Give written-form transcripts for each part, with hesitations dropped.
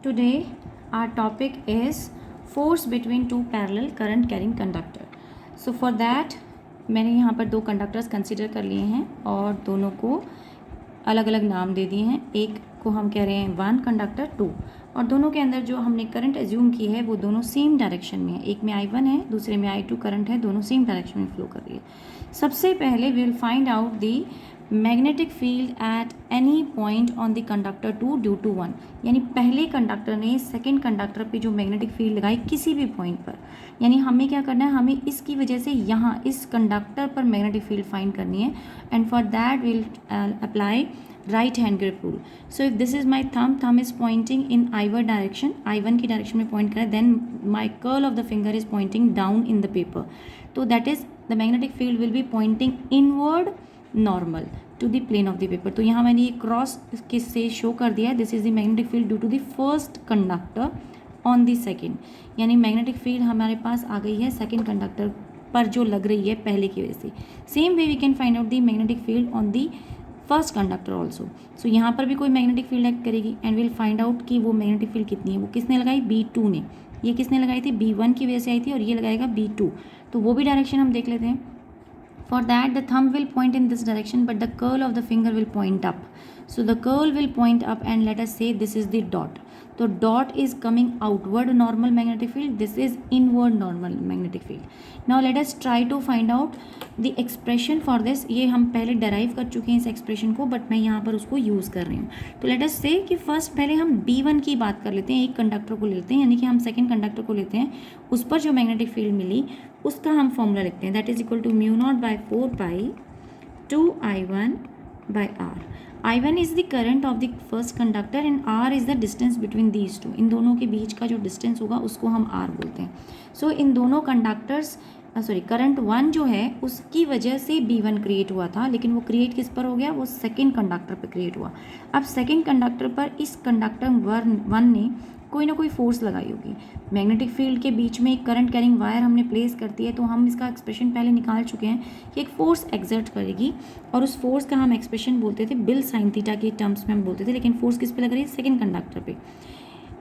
Today our topic is force between two parallel current carrying conductor. So for that मैंने यहाँ पर दो conductors consider कर लिए हैं और दोनों को अलग अलग नाम दे दिए हैं. एक को हम कह रहे हैं 1 कंडक्टर 2 और दोनों के अंदर जो हमने करंट एज्यूम की है वो दोनों सेम डायरेक्शन में है. एक में I1 है, दूसरे में I2 करंट है, दोनों सेम डायरेक्शन में फ्लो कर रही है. सबसे पहले we will find out the magnetic field at any point on the conductor 2 due to 1. यानी पहले कंडक्टर ने सेकंड कंडक्टर पे जो मैग्नेटिक फील्ड लगाई किसी भी पॉइंट पर, यानी हमें क्या करना है, हमें इसकी वजह से यहाँ इस कंडक्टर पर मैग्नेटिक फील्ड फाइंड करनी है. And for that will apply right hand grip rule. So if this is my थम is pointing in I1 direction, I1 की डायरेक्शन में पॉइंट करें, then my curl of the finger is pointing down in the paper. तो that is the magnetic field will be pointing inward normal to the plane of the paper. तो यहाँ मैंने ये cross किससे show कर दिया है, this is the magnetic field due to the first conductor on the second. यानी magnetic field हमारे पास आ गई है सेकेंड कंडक्टर पर जो लग रही है पहले की वजह से. Same way we can find out the magnetic field on the first conductor also. So यहाँ पर भी कोई मैग्नेटिक फील्ड एक्ट करेगी एंड विल फाइंड आउट कि वो मैग्नेटिक फील्ड कितनी है. वो किसने लगाई, B2 ने. ये किसने लगाई थी, B1 की वजह से आई थी और ये लगाएगा B2. तो वो भी डायरेक्शन हम देख लेते हैं. For that the thumb will point in this direction but the curl of the finger will point up. So the curl will point up and let us say this is the dot. So dot is coming outward normal magnetic field. This is inward normal magnetic field. Now let us try to find out the expression for this. ये हम पहले derive कर चुके हैं इस expression को, but मैं यहाँ पर उसको use कर रही हूँ. तो let us say कि first पहले हम B1 की बात कर लेते हैं. एक कंडक्टर को लेते हैं, यानी कि हम सेकेंड कंडक्टर को लेते हैं, उस पर जो मैग्नेटिक फील्ड मिली उसका हम फॉर्मूला लिखते हैं. That is equal to μ0/4 2I1/R. I1 is the current of the first conductor and R is the distance between these two. इन दोनों के बीच का जो डिस्टेंस होगा उसको हम R बोलते हैं. सो इन दोनों कंडक्टर्स करंट 1 जो है उसकी वजह से B1 क्रिएट हुआ था, लेकिन वो क्रिएट किस पर हो गया, वो सेकेंड कंडक्टर पर क्रिएट हुआ. अब सेकेंड कंडक्टर पर इस कंडक्टर 1 ने कोई ना कोई फोर्स लगाई होगी. मैग्नेटिक फील्ड के बीच में एक करंट कैरिंग वायर हमने प्लेस करती है, तो हम इसका एक्सप्रेशन पहले निकाल चुके हैं कि एक फोर्स एक्सर्ट करेगी और उस फोर्स का हम एक्सप्रेशन बोलते थे बिल साइन थीटा के टर्म्स में हम बोलते थे. लेकिन फोर्स किस पे लग रही है, सेकेंड कंडक्टर पे.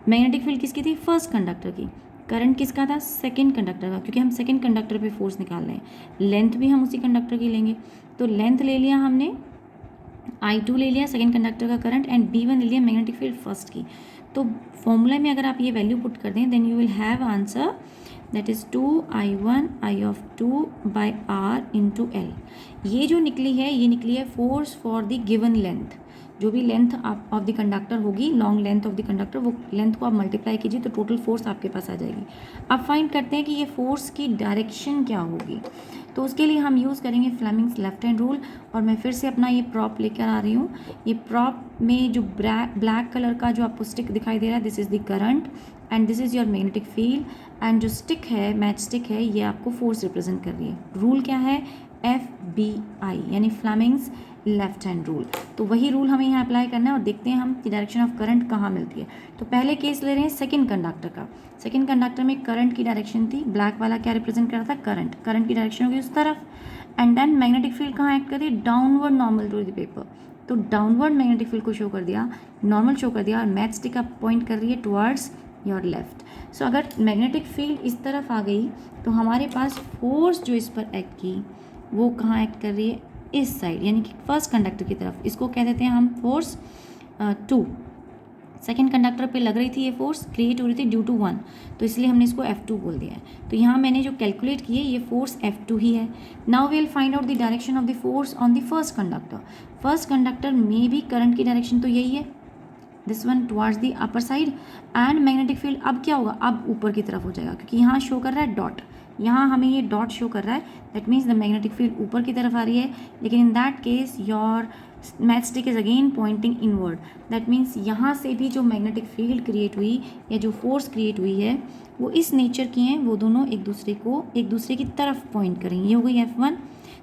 मैग्नेटिक फील्ड किसकी थी, फर्स्ट कंडक्टर की. करंट किसका था, सेकेंड कंडक्टर का, क्योंकि हम सेकेंड कंडक्टर पे फोर्स निकाल रहे हैं. लेंथ भी हम उसी कंडक्टर की लेंगे. तो लेंथ ले लिया हमने, I2 ले लिया सेकेंड कंडक्टर का करंट, एंड B1 ले लिया मैग्नेटिक फील्ड फर्स्ट की. तो फॉर्मूला में अगर आप ये वैल्यू पुट कर दें then you will have answer that is 2I1I/2/R into L. ये जो निकली है ये निकली है force for the given length. जो भी लेंथ ऑफ द कंडक्टर होगी, long length of the conductor, वो लेंथ को आप मल्टीप्लाई कीजिए तो टोटल फोर्स आपके पास आ जाएगी. अब फाइंड करते हैं कि ये फोर्स की डायरेक्शन क्या होगी. तो उसके लिए हम यूज़ करेंगे फ्लेमिंग्स लेफ्ट हैंड रूल. और मैं फिर से अपना ये प्रॉप लेकर आ रही हूँ. ये प्रॉप में जो ब्लैक कलर का जो आपको स्टिक दिखाई दे रहा है, this is the current and this is your magnetic field. And जो स्टिक है, मैच स्टिक है, ये आपको फोर्स रिप्रेजेंट कर रही है. रूल क्या है, FBI यानी फ्लेमिंग्स लेफ्ट हैंड रूल. तो वही रूल हमें यहाँ अप्लाई करना है और देखते हैं हम कि डायरेक्शन ऑफ करंट कहाँ मिलती है. तो पहले केस ले रहे हैं सेकंड कंडक्टर का. सेकंड कंडक्टर में करंट की डायरेक्शन थी, ब्लैक वाला क्या रिप्रेजेंट कर रहा था, करंट. करंट की डायरेक्शन होगी उस तरफ. एंड देन मैग्नेटिक फील्ड कहाँ एक्ट कर रही है, downward normal to the paper. तो डाउनवर्ड मैग्नेटिक फील्ड को शो कर दिया, नॉर्मल शो कर दिया, और मैच स्टिक अप पॉइंट कर रही है टुवर्ड्स योर लेफ्ट. सो अगर मैग्नेटिक फील्ड इस तरफ आ गई तो हमारे पास फोर्स जो इस पर एक्ट की वो कहाँ एक्ट कर रही है, इस साइड, यानी कि फर्स्ट कंडक्टर की तरफ. इसको कह देते हैं हम फोर्स 2. सेकेंड कंडक्टर पे लग रही थी ये फोर्स, क्रिएट हो रही थी ड्यू टू 1, तो इसलिए हमने इसको F2 बोल दिया है. तो यहाँ मैंने जो कैलकुलेट की है ये फोर्स F2 ही है. Now we will find out the direction of the force on the first conductor. First conductor में भी करंट की डायरेक्शन तो यही है, this one towards the upper side. And magnetic field अब क्या होगा, अब ऊपर की तरफ हो जाएगा, क्योंकि यहाँ शो कर रहा है डॉट. यहाँ हमें ये डॉट शो कर रहा है, that means the magnetic field ऊपर की तरफ आ रही है. लेकिन in that case your matchstick is again pointing inward. That means यहाँ से भी जो मैग्नेटिक फील्ड क्रिएट हुई या जो फोर्स क्रिएट हुई है वो इस नेचर की हैं, वो दोनों एक दूसरे की तरफ पॉइंट करेंगे. ये हो गई F1.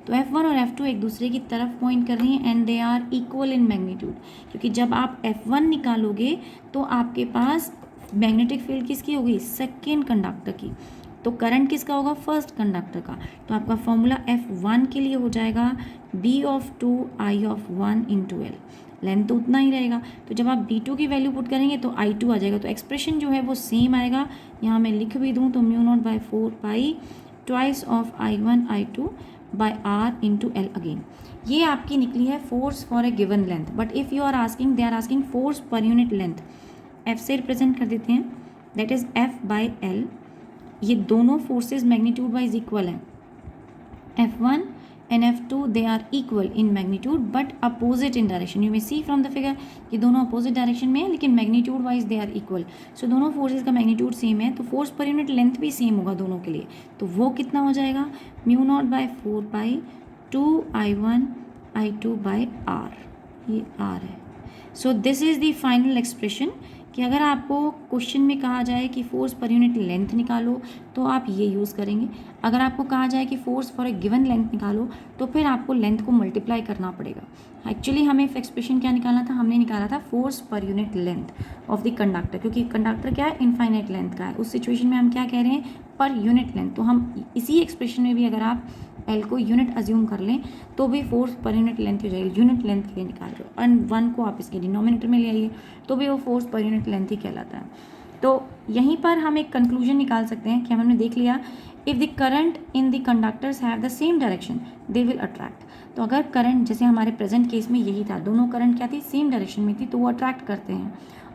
तो F1 और F2 एक दूसरे की तरफ पॉइंट कर रही हैं and they are equal in magnitude. क्योंकि जब आप F1 निकालोगे तो आपके पास मैग्नेटिक फील्ड किसकी होगी, सेकेंड कंडक्टर की. तो करंट किसका होगा, फर्स्ट कंडक्टर का। तो आपका फॉर्मूला F1 के लिए हो जाएगा B(2) I(1) × L। लेंथ तो उतना ही रहेगा, तो जब आप B2 की वैल्यू पुट करेंगे तो I2 आ जाएगा। तो एक्सप्रेशन जो है वो सेम आएगा, यहाँ मैं लिख भी दूँ तो μ0/4π twice of I1 I2 by R into L again. ये आपकी निकली है force for a given length, but if you are asking, they are asking force per unit length, F से रिप्रेजेंट कर देते हैं, दैट इज़ F/L। ये दोनों फोर्सेस मैग्नीट्यूड वाइज इक्वल हैं, F1 and F2 they are equal in magnitude but opposite in direction. You may see from the figure ये दोनों opposite direction में है, लेकिन magnitude wise they are equal. So दोनों forces का magnitude same है, तो force per unit length भी same होगा दोनों के लिए। तो वो कितना हो जाएगा, μ0/4π 2I1 I2 by R, ये R है। So this is the final expression कि अगर आपको क्वेश्चन में कहा जाए कि फोर्स पर यूनिट लेंथ निकालो तो आप ये यूज़ करेंगे। अगर आपको कहा जाए कि force for a given length निकालो तो फिर आपको लेंथ को मल्टीप्लाई करना पड़ेगा। एक्चुअली हमें एक्सप्रेशन क्या निकालना था, हमने निकाला था force per unit length of the conductor, क्योंकि कंडक्टर क्या है, इनफाइनाइट लेंथ का है। उस सिचुएशन में हम क्या कह रहे हैं, पर यूनिट लेंथ। तो हम इसी एक्सप्रेशन में भी अगर आप एल को यूनिट अज्यूम कर लें तो भी फोर्स पर यूनिट लेंथ हो जाएगी। यूनिट लेंथ के लिए निकाल रहे हो एंड 1 को आप इसके डिनोमिनेटर में ले आइए तो भी वो फोर्स पर यूनिट लेंथ ही कहलाता है। तो यहीं पर हम एक कंक्लूजन निकाल सकते हैं कि हमने देख लिया, if the current in the conductors have the same direction they will attract. तो अगर करंट, जैसे हमारे प्रेजेंट केस में यही था, दोनों करंट क्या थी, सेम डायरेक्शन में थी, तो वो अट्रैक्ट करते हैं।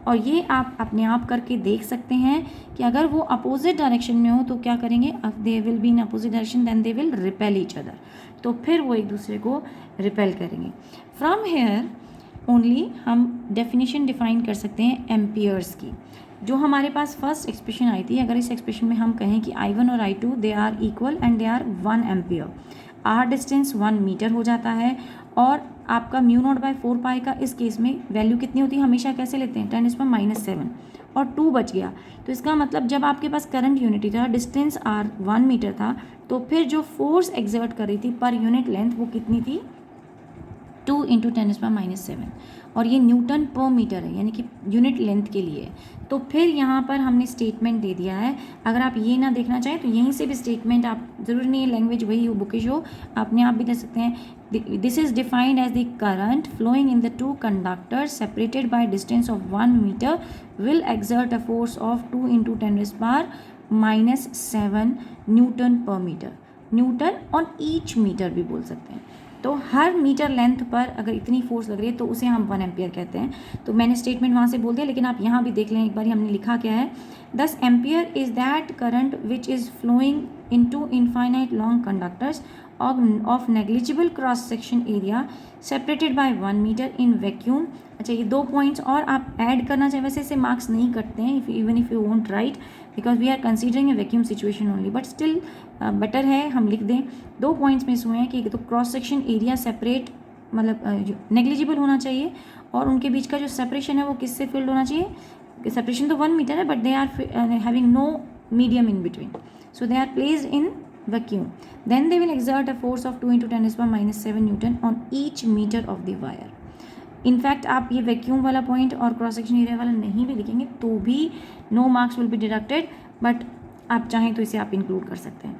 और ये आप अपने आप करके देख सकते हैं कि अगर वो अपोजिट डायरेक्शन में हो तो क्या करेंगे, they will be in opposite direction then they will repel each other, तो फिर वो एक दूसरे को रिपेल करेंगे। फ्रॉम हेयर ओनली हम डेफिनेशन डिफाइन कर सकते हैं एम्पियर्स की, जो हमारे पास फर्स्ट एक्सप्रेशन आई थी। अगर इस एक्सप्रेशन में हम कहें कि I1 और I2 they are equal and they are 1 ampere, R distance 1 metre हो जाता है, और आपका μ0/4π का इस केस में वैल्यू कितनी होती है, हमेशा कैसे लेते हैं, 10⁻⁷ और 2 बच गया। तो इसका मतलब जब आपके पास करंट यूनिटी था, डिस्टेंस आर 1 मीटर था, तो फिर जो फोर्स एक्सर्ट कर रही थी पर यूनिट लेंथ वो कितनी थी, 2 × 10⁻⁷, और ये न्यूटन पर मीटर है, यानी कि यूनिट लेंथ के लिए। तो फिर यहाँ पर हमने स्टेटमेंट दे दिया है। अगर आप ये ना देखना चाहें तो यहीं से भी स्टेटमेंट, आप ज़रूरी नहीं है लैंग्वेज वही हो, बुकिश हो, अपने आप भी दे सकते हैं। This is defined as the current flowing in the 2 conductors separated by distance of 1 metre will exert a force of 2 × 10⁻⁷ newton per metre. Newton on each metre भी बोल सकते हैं। तो हर मीटर लेंथ पर अगर इतनी फोर्स लग रही है तो उसे हम 1 एम्पियर कहते हैं। तो मैंने स्टेटमेंट वहाँ से बोल दिया, लेकिन आप यहाँ भी देख लें एक बार, हमने लिखा क्या है, 10 ampere is that current which is flowing into infinite long conductors of negligible cross section area separated by 1 metre in vacuum. अच्छा, ये 2 पॉइंट्स और आप ऐड करना चाहिए, वैसे इसे मार्क्स नहीं कटते हैं even if you won't write, because we are considering a vacuum situation only, but still better है हम लिख दें। 2 पॉइंट्स मिस हुए हैं कि तो क्रॉस सेक्शन एरिया सेपरेट, मतलब नेग्लिजिबल होना चाहिए, और उनके बीच का जो सेपरेशन है वो किससे फिल्ड होना चाहिए। सेपरेशन तो 1 मीटर है, but they are having no medium in between, so they are placed in vacuum. Then they will exert a force of 2 × 10⁻⁷ Newton on each meter of the wire. In fact आप ये vacuum वाला point और cross section area वाला नहीं भी लिखेंगे तो भी no marks will be deducted, but आप चाहें तो इसे आप इंक्लूड कर सकते हैं।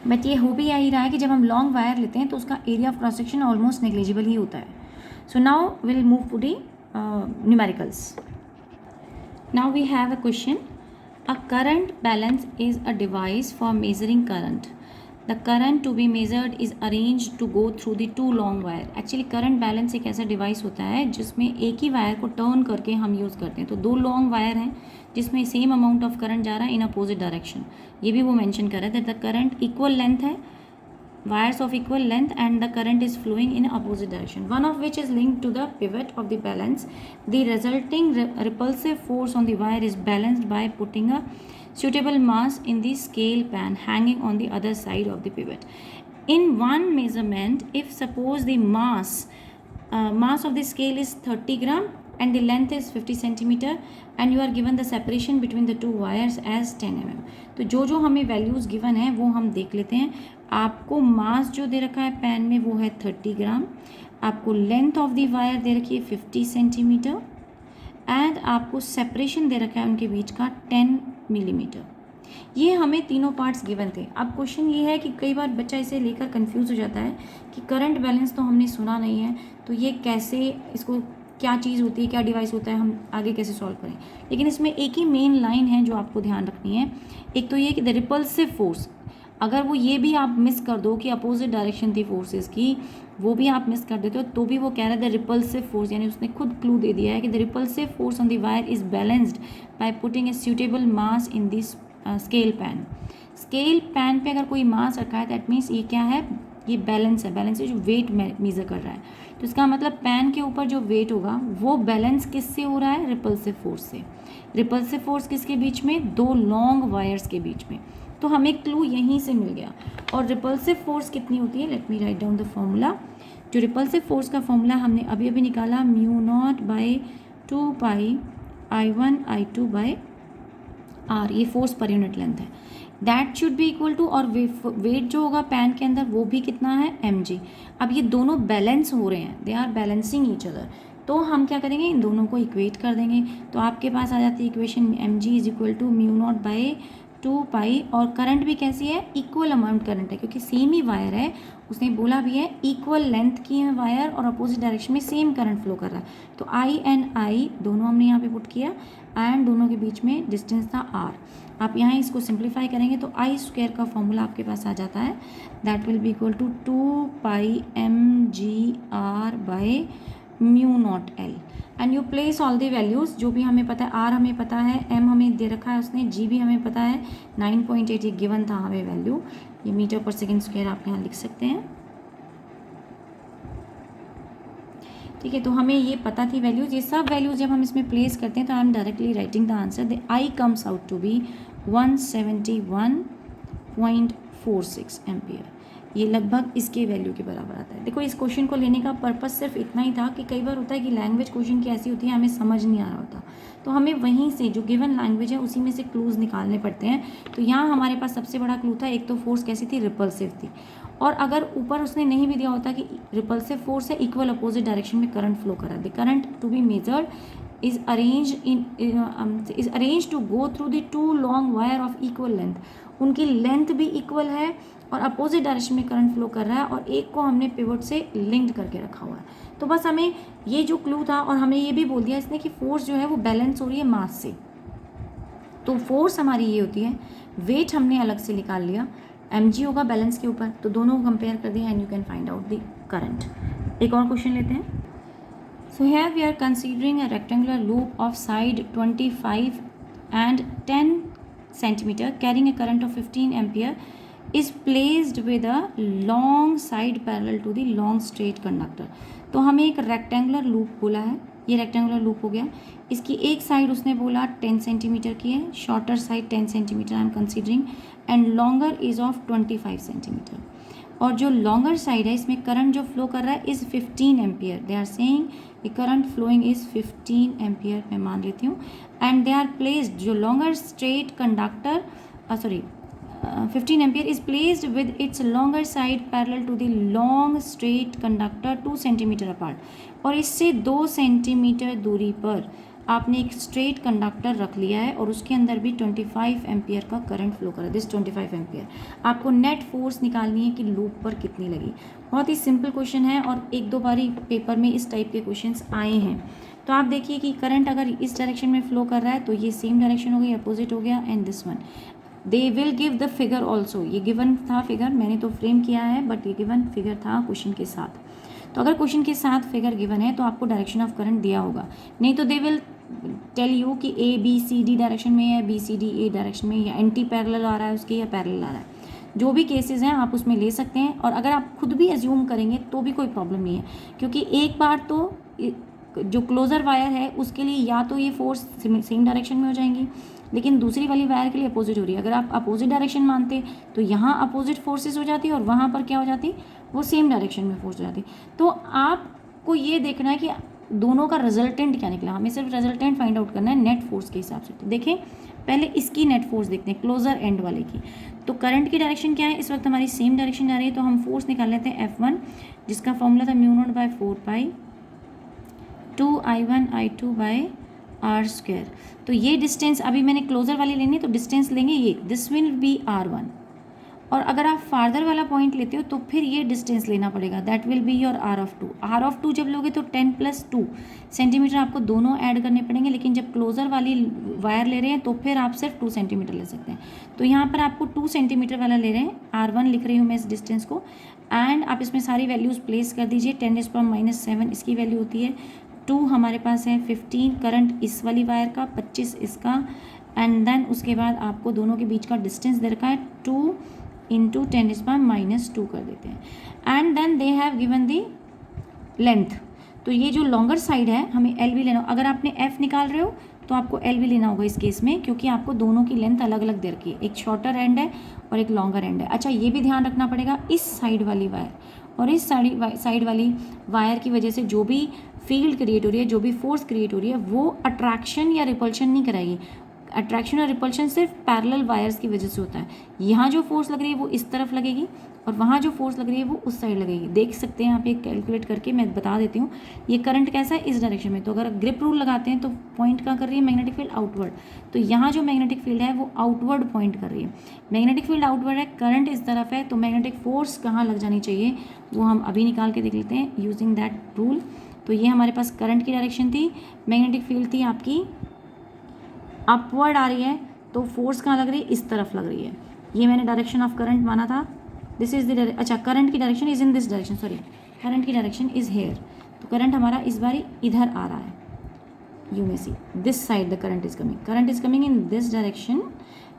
बट ये हो भी यही रहा है कि जब हम लॉन्ग वायर लेते हैं तो उसका area of cross section almost negligible ही होता है। So now will move to the numericals. Now we have a question. A current balance is a device for measuring current. The current to be measured is arranged to go through the 2 long wire. Actually current balance एक ऐसा device होता है जिसमें एक ही wire को turn करके हम use करते हैं। तो 2 लॉन्ग वायर हैं जिसमें सेम अमाउंट ऑफ करंट जा रहा है इन अपोजिट डायरेक्शन। ये भी वो मेंशन कर रहा है that the current equal length है, wires of equal length, and the current is flowing in opposite direction, one of which is linked to the pivot of the balance. The resulting repulsive force on the wire is balanced by putting a suitable mass in the scale pan hanging on the other side of the pivot. In one measurement, if suppose the mass of the scale is 30 gram and the length is 50 centimeter and you are given the separation between the 2 wires as 10 mm. तो जो हमें values given है वो हम देख लेते हैं। आपको मास जो दे रखा है पैन में वो है 30 ग्राम, आपको लेंथ ऑफ द वायर दे रखी है 50 सेंटीमीटर, एंड आपको सेपरेशन दे रखा है उनके बीच का 10 मिलीमीटर। ये हमें तीनों पार्ट्स गिवन थे। अब क्वेश्चन ये है कि कई बार बच्चा इसे लेकर कंफ्यूज हो जाता है कि करंट बैलेंस तो हमने सुना नहीं है, तो ये कैसे, इसको क्या चीज़ होती है, क्या डिवाइस होता है, हम आगे कैसे सॉल्व करें। लेकिन इसमें एक ही मेन लाइन है जो आपको ध्यान रखनी है। एक तो ये कि द रिपल्सिव फोर्स, अगर वो ये भी आप मिस कर दो कि अपोजिट डायरेक्शन थी फोर्सेस की, वो भी आप मिस कर देते हो, तो भी वो कह रहा है द रिपल्सिव फोर्स, यानी उसने खुद क्लू दे दिया है कि the repulsive force on the wire is balanced by putting a suitable mass in this scale pan. Scale pan पे अगर कोई मास रखा है दैट मीन्स ये क्या है, ये बैलेंस है। बैलेंस है जो वेट मेजर कर रहा है, तो इसका मतलब पैन के ऊपर जो वेट होगा वो बैलेंस किससे हो रहा है, रिपल्सिव फोर्स से। रिपल्सिव फोर्स किसके बीच में, दो लॉन्ग वायर्स के बीच में। तो हमें क्लू यहीं से मिल गया। और रिपल्सिव फोर्स कितनी होती है, let me write down the formula. जो रिपल्सिव फोर्स का फॉर्मूला हमने अभी अभी निकाला, mu not by 2 pi I1 I2 by R, ये फोर्स पर यूनिट लेंथ है। That should be equal to, और वेट जो होगा पैन के अंदर वो भी कितना है, mg। अब ये दोनों बैलेंस हो रहे हैं, they are balancing each other, तो हम क्या करेंगे, इन दोनों को इक्वेट कर देंगे। तो आपके पास आ जाती है equation mg is equal to mu not by 2 pi, और करंट भी कैसी है, इक्वल अमाउंट करंट है, क्योंकि सेम ही वायर है। उसने बोला भी है इक्वल लेंथ की है वायर और अपोजिट डायरेक्शन में सेम करंट फ्लो कर रहा है। तो I एंड I दोनों हमने यहाँ पे पुट किया, एंड दोनों के बीच में डिस्टेंस था R। आप यहाँ इसको सिंप्लीफाई करेंगे तो I स्क्वायर का फॉर्मूला आपके पास आ जाता है, that will be equal to 2 pi mgr by mu not L. And you place all the values, जो भी हमें पता है, R हमें पता है, M हमें दे रखा है उसने, G भी हमें पता है, 9.8 ये गिवन था हमें वैल्यू, ये मीटर पर सेकेंड स्क्वायर आप यहाँ लिख सकते हैं। ठीक है, तो हमें ये पता थी वैल्यूज, ये सब वैल्यूज जब हम इसमें प्लेस करते हैं तो I am directly writing the answer, the I comes out to be 171.46 ampere. ये लगभग इसके वैल्यू के बराबर आता है। देखो, इस क्वेश्चन को लेने का पर्पस सिर्फ इतना ही था कि कई बार होता है कि लैंग्वेज क्वेश्चन की ऐसी होती है हमें समझ नहीं आ रहा होता, तो हमें वहीं से जो गिवन लैंग्वेज है उसी में से क्लूज निकालने पड़ते हैं। तो यहाँ हमारे पास सबसे बड़ा क्लू था, एक तो फोर्स कैसी थी, रिपल्सिव थी, और अगर ऊपर उसने नहीं भी दिया होता कि रिपल्सिव फोर्स है, इक्वल अपोजिट डायरेक्शन में करंट फ्लो कर रहा है, the current to be measured is arranged to go through the two long wire of equal length। उनकी लेंथ भी इक्वल है और अपोजिट डायरेक्शन में करंट फ्लो कर रहा है, और एक को हमने पिवट से लिंक्ड करके रखा हुआ है। तो बस हमें ये जो क्लू था, और हमें ये भी बोल दिया इसने कि फोर्स जो है वो बैलेंस हो रही है मास से। तो फोर्स हमारी ये होती है, वेट हमने अलग से निकाल लिया, mg होगा बैलेंस के ऊपर, तो दोनों को कंपेयर कर दिया and you can find out the current. एक और क्वेश्चन लेते हैं। So here we are considering a rectangular loop of side 25 and 10 centimeter carrying a current of 15 ampere is placed with a long side parallel to the long straight conductor। तो हमें एक rectangular loop बोला है, ये rectangular loop हो गया। इसकी एक साइड उसने बोला 10 सेंटीमीटर की है, shorter side 10 centimetre I am considering, and longer is of 25 centimetre. और जो लॉन्गर साइड है इसमें करंट जो फ्लो कर रहा है is 15 ampere. They are saying the current flowing is 15 ampere, मैं मान लेती हूँ। एंड दे आर प्लेस्ड, जो longer straight conductor 15 ampere is placed with its longer side parallel to the long straight conductor 2 centimetre apart. और इससे 2 centimetre दूरी पर आपने एक स्ट्रेट कंडक्टर रख लिया है और उसके अंदर भी 25 एम्पियर का करंट फ्लो कर रहा है, दिस 25 एम्पियर। आपको नेट फोर्स निकालनी है कि लूप पर कितनी लगी। बहुत ही सिंपल क्वेश्चन है और एक दो बारी पेपर में इस टाइप के क्वेश्चंस आए हैं। तो आप देखिए कि करंट अगर इस डायरेक्शन में फ्लो कर रहा है तो ये सेम डायरेक्शन हो गई, अपोजिट हो गया, and this one they will give the figure also. ये गिवन था फिगर, मैंने तो फ्रेम किया है, बट ये गिवन फिगर था क्वेश्चन के साथ। तो अगर क्वेश्चन के साथ फिगर गिवन है तो आपको डायरेक्शन ऑफ करंट दिया होगा, नहीं तो दे विल टेल यू कि ABCD डायरेक्शन में है, BCD डायरेक्शन में, या एंटी पैरेलल आ रहा है उसके, या पैरेलल आ रहा है। जो भी केसेस हैं आप उसमें ले सकते हैं, और अगर आप खुद भी एज्यूम करेंगे तो भी कोई प्रॉब्लम नहीं है, क्योंकि एक बार तो जो क्लोजर वायर है उसके लिए या तो ये फोर्स सेम डायरेक्शन में हो जाएंगी, लेकिन दूसरी वाली वायर के लिए अपोजिट हो रही है। अगर आप अपोजिट डायरेक्शन मानते तो यहाँ अपोजिट फोर्सेस हो जाती और वहाँ पर क्या हो जाती, वो सेम डायरेक्शन में फोर्स हो जाती। तो आपको ये देखना है कि दोनों का रिजल्टेंट क्या निकला, हमें सिर्फ रिजल्टेंट फाइंड आउट करना है नेट फोर्स के हिसाब से। तो देखें पहले इसकी नेट फोर्स देखते हैं, क्लोजर एंड वाले की। तो करंट की डायरेक्शन क्या है, इस वक्त हमारी सेम डायरेक्शन जा रही है, तो हम फोर्स निकाल लेते हैं F1, जिसका फॉर्मूला था म्यू नॉट बाय 4 पाई 2 I1 I2 बाय r²। तो ये डिस्टेंस अभी मैंने क्लोजर वाली लेनी है तो डिस्टेंस लेंगे ये, दिस विल बी r1। और अगर आप फार्दर वाला पॉइंट लेते हो तो फिर ये डिस्टेंस लेना पड़ेगा, that will be your r(2). r(2) जब लोगे तो 10 + 2 सेंटीमीटर आपको दोनों ऐड करने पड़ेंगे, लेकिन जब क्लोजर वाली वायर ले रहे हैं तो फिर आप सिर्फ 2 सेंटीमीटर ले सकते हैं। तो यहाँ पर आपको 2 सेंटीमीटर वाला ले रहे हैं, r1 लिख रही हूँ मैं इस डिस्टेंस को। एंड आप इसमें सारी वैल्यूज़ प्लेस कर दीजिए। 10⁻⁷ इसकी वैल्यू होती है, 2 हमारे पास है, 15 करंट इस वाली वायर का, 25 इसका, एंड देन उसके बाद आपको दोनों के बीच का डिस्टेंस दे रखा है 2 × 10⁻⁻2 कर देते हैं। And then they have given the length. तो ये जो लॉन्गर साइड है हमें एल भी लेना, अगर आपने एफ निकाल रहे हो तो आपको एल भी लेना होगा इस केस में, क्योंकि आपको दोनों की लेंथ अलग अलग दे रखी है, एक शॉर्टर एंड है और एक लॉन्गर एंड है। अच्छा, ये भी ध्यान रखना पड़ेगा, इस साइड वाली वायर और इस साइड वाली वायर की वजह से जो भी फील्ड क्रिएट हो रही है, जो भी फोर्स क्रिएट हो रही है, वो अट्रैक्शन या रिपल्शन नहीं कराएगी। अट्रैक्शन और रिपल्शन सिर्फ पैरेलल वायर्स की वजह से होता है। यहाँ जो फोर्स लग रही है वो इस तरफ लगेगी और वहाँ जो फोर्स लग रही है वो उस साइड लगेगी। देख सकते हैं यहाँ पे कैलकुलेट करके मैं बता देती हूँ। ये करंट कैसा है, इस डायरेक्शन में, तो अगर ग्रिप रूल लगाते हैं तो पॉइंट कहाँ कर रही है, मैग्नेटिक फील्ड आउटवर्ड। तो यहाँ जो मैग्नेटिक फील्ड है वो आउटवर्ड पॉइंट कर रही है। मैग्नेटिक फील्ड आउटवर्ड है, करंट इस तरफ है, तो मैग्नेटिक फोर्स कहाँ लग जानी चाहिए वो हम अभी निकाल के देख लेते हैं यूजिंग दैट रूल। तो ये हमारे पास करंट की डायरेक्शन थी, मैग्नेटिक फील्ड थी आपकी अपवर्ड आ रही है, तो फोर्स कहाँ लग रही है, इस तरफ लग रही है। ये मैंने डायरेक्शन ऑफ करंट माना था, दिस इज द, अच्छा करंट की direction is in this direction, sorry current की डायरेक्शन इज हेयर। तो करंट हमारा इस बार इधर आ रहा है, you may see this side the current is coming in this direction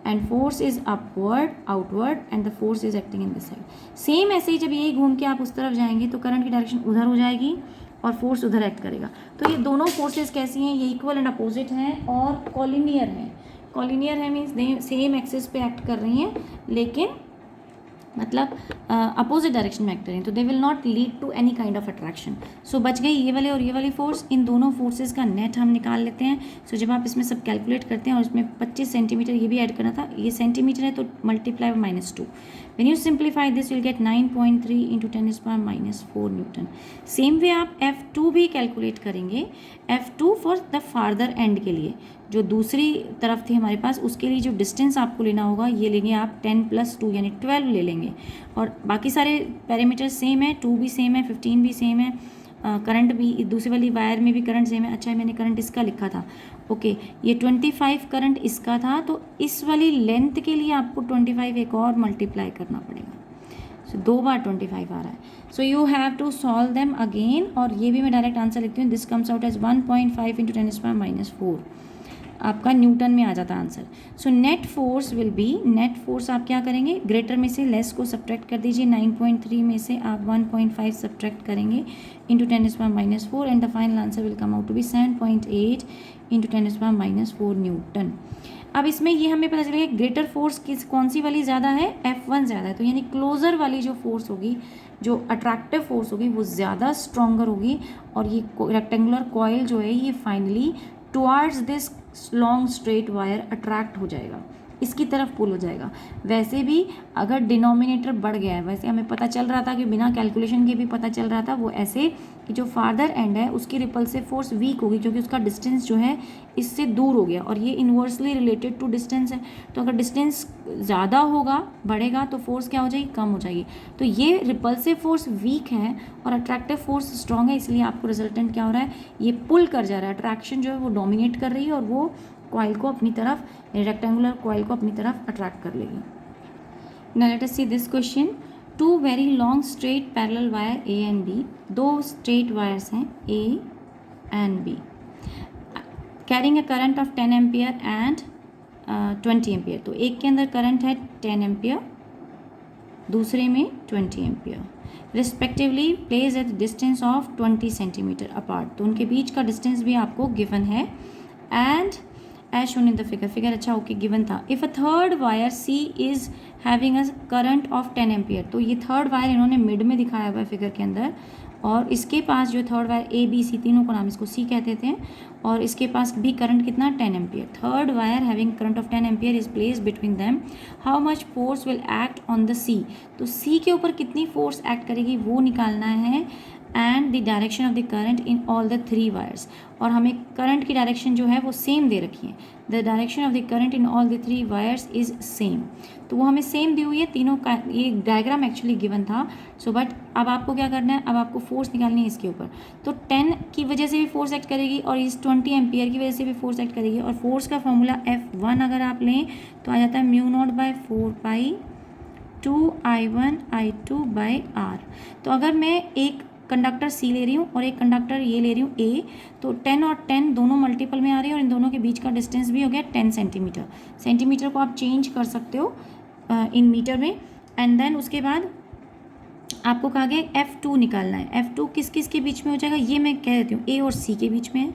and force is upward outward and the force is acting in this side. Same ऐसे ही जब यही घूम के आप उस तरफ जाएंगे तो करंट की डायरेक्शन उधर हो जाएगी और फोर्स उधर एक्ट करेगा। तो ये दोनों फोर्सेस कैसी हैं, ये इक्वल एंड अपोजिट हैं और कॉलिनियर हैं। कॉलिनियर है मीन्स सेम एक्सिस पे एक्ट कर रही हैं, लेकिन मतलब अपोजिट डायरेक्शन में एक्ट करें, तो they will not lead to any kind of attraction. So बच गई ये वाले और ये वाली फोर्स। इन दोनों फोर्सेस का नेट हम निकाल लेते हैं। सो जब आप इसमें सब कैलकुलेट करते हैं और इसमें 25 सेंटीमीटर ये भी ऐड करना था, ये सेंटीमीटर है तो multiply -2। When you simplify this will get 9.3 × 10⁻⁻4 Newton. Same way आप F2 भी कैलकुलेट करेंगे, F2 for the farther and के लिए, जो दूसरी तरफ थी हमारे पास, उसके लिए जो डिस्टेंस आपको लेना होगा ये लेंगे आप 10 + 2 यानी 12 ले लेंगे। और बाकी सारे पैरामीटर सेम है, 2 भी सेम है, 15 भी सेम है, करंट भी दूसरी वाली वायर में भी करंट सेम है। अच्छा, मैंने करंट इसका लिखा था, ओके ये 25 करंट इसका था, तो इस वाली लेंथ के लिए आपको 25 एक और मल्टीप्लाई करना पड़ेगा। सो 2 बार 25 आ रहा है। So you have to solve them again, और ये भी मैं डायरेक्ट आंसर लिखती हूँ, दिस कम्स आउट एज 1.5 × 10⁻⁻4 आपका न्यूटन में आ जाता है answer. So net force will be, net force आप क्या करेंगे, ग्रेटर में से लेस को सब्ट्रैक्ट कर दीजिए, 9.3 में से आप 1.5 सब्ट्रैक्ट करेंगे × 10⁻⁻4 and the final answer will come out to be 7.8 × 10⁻⁻4 newton. अब इसमें ये हमें पता चलेगा ग्रेटर फोर्स कौन सी वाली ज़्यादा है, F1 ज़्यादा है। तो यानी क्लोजर वाली जो फोर्स होगी, जो अट्रैक्टिव फोर्स होगी, वो ज़्यादा स्ट्रॉन्गर होगी, और ये रेक्टेंगुलर कॉयल जो है ये finally towards this long straight wire attract हो जाएगा, इसकी तरफ पुल हो जाएगा। वैसे भी अगर डिनोमिनेटर बढ़ गया है, वैसे हमें पता चल रहा था कि बिना कैलकुलेशन के भी पता चल रहा था, वो ऐसे कि जो फार्दर एंड है उसकी रिपल्सिव फोर्स वीक होगी, क्योंकि उसका डिस्टेंस जो है इससे दूर हो गया, और ये इन्वर्सली रिलेटेड टू डिस्टेंस है। तो अगर डिस्टेंस ज़्यादा होगा, बढ़ेगा, तो फोर्स क्या हो जाएगी, कम हो जाएगी। तो ये रिपल्सिव फोर्स वीक है और अट्रैक्टिव फोर्स स्ट्रॉन्ग है, इसलिए आपको रिजल्टेंट क्या हो रहा है, ये पुल कर जा रहा है, अट्रैक्शन जो है वो डोमिनेट कर रही है और वो कॉइल को अपनी तरफ, रेक्टेंगुलर कॉइल को अपनी तरफ अट्रैक्ट कर लेगी। Now let us see this question. 2 very long straight parallel wire A and B, 2 straight wires हैं A and B, carrying a current of 10 ampere and 20 ampere. तो एक के अंदर करंट है 10 एम्पियर, दूसरे में 20 ampere, respectively place at distance of 20 centimetre apart. तो उनके बीच का डिस्टेंस भी आपको गिवन है, and as shown in the figure, figure अच्छा ओके गिवन था। If a third wire C is having a current of 10 ampere. तो ये थर्ड वायर इन्होंने मिड में दिखाया हुआ है फिगर के अंदर, और इसके पास जो third wire A B C तीनों को नाम इसको सी कहते थे, और इसके पास भी करंट कितना 10 ampere. Third wire having current of 10 ampere is place between them, how much force will act on the C. तो सी के ऊपर कितनी फोर्स एक्ट करेगी वो निकालना है, and the direction of the current in all the 3 wires. और हमें करंट की डायरेक्शन जो है वो सेम दे रखी है, the direction of the current in all the 3 wires is same. तो वो हमें सेम दी हुई है तीनों का, ये डायग्राम एक्चुअली गिवन था। सो बट अब आपको क्या करना है, अब आपको फोर्स निकालनी है इसके ऊपर। तो 10 की वजह से भी फोर्स एक्ट करेगी और इस 20 एम्पियर की वजह से भी फोर्स एक्ट करेगी, और फोर्स का फॉर्मूला F1 अगर आप लें तो आ जाता है μ0/4 2I1I2/R। तो अगर मैं एक कंडक्टर सी ले रही हूँ और एक कंडक्टर ये ले रही हूँ ए, तो 10 और 10 दोनों मल्टीपल में आ रही है और इन दोनों के बीच का डिस्टेंस भी हो गया 10 सेंटीमीटर। सेंटीमीटर को आप चेंज कर सकते हो इन मीटर में। एंड देन उसके बाद आपको कहा गया F2 निकालना है। F2 किस किस के बीच में हो जाएगा, ये मैं कह देती हूँ, ए और सी के बीच में है,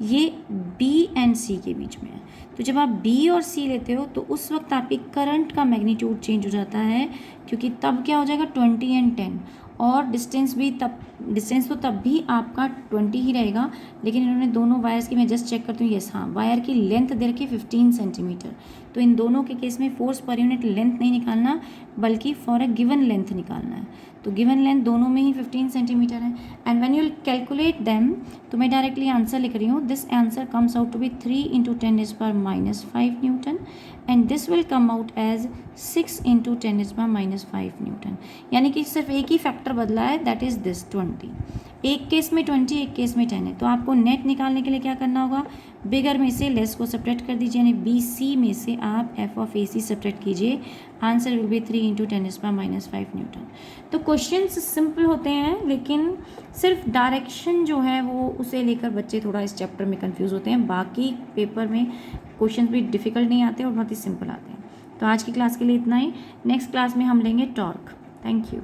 ये बी एंड सी के बीच में है। तो जब आप बी और सी लेते हो तो उस वक्त आपकी करंट का मैग्नीट्यूड चेंज हो जाता है, क्योंकि तब क्या हो जाएगा 20 एंड 10, और डिस्टेंस तो तब भी आपका 20 ही रहेगा। लेकिन इन्होंने दोनों वायर्स की, मैं जस्ट चेक करती हूँ, यस हाँ, वायर की लेंथ दे रखी 15 सेंटीमीटर। तो इन दोनों के केस में फोर्स पर यूनिट लेंथ नहीं निकालना, बल्कि फॉर अ गिवन लेंथ निकालना है। तो गिवन लेंथ दोनों में ही 15 सेंटीमीटर है। And when you calculate them, तो मैं डायरेक्टली आंसर लिख रही हूँ, this answer comes out to be 3 × 10⁻⁻5 newton, and this will come out as 6 × 10⁻⁻5 newton. यानी कि सिर्फ एक ही फैक्टर बदला है, दैट इज दिस 20। एक केस में 20, एक केस में 10 है। तो आपको नेट निकालने के लिए क्या करना होगा, बिगर में से लेस को सब्ट्रैक्ट कर दीजिए, यानी बी सी में से आप F of A C subtract कीजिए, आंसर विल बी 3 × 10⁻⁻5 न्यूटन। तो क्वेश्चंस सिंपल होते हैं, लेकिन सिर्फ डायरेक्शन जो है वो उसे लेकर बच्चे थोड़ा इस चैप्टर में कंफ्यूज होते हैं। बाकी पेपर में क्वेश्चंस भी डिफ़िकल्ट नहीं आते और बहुत ही सिंपल आते हैं। तो आज की क्लास के लिए इतना ही। नेक्स्ट क्लास में हम लेंगे टॉर्क। Thank you.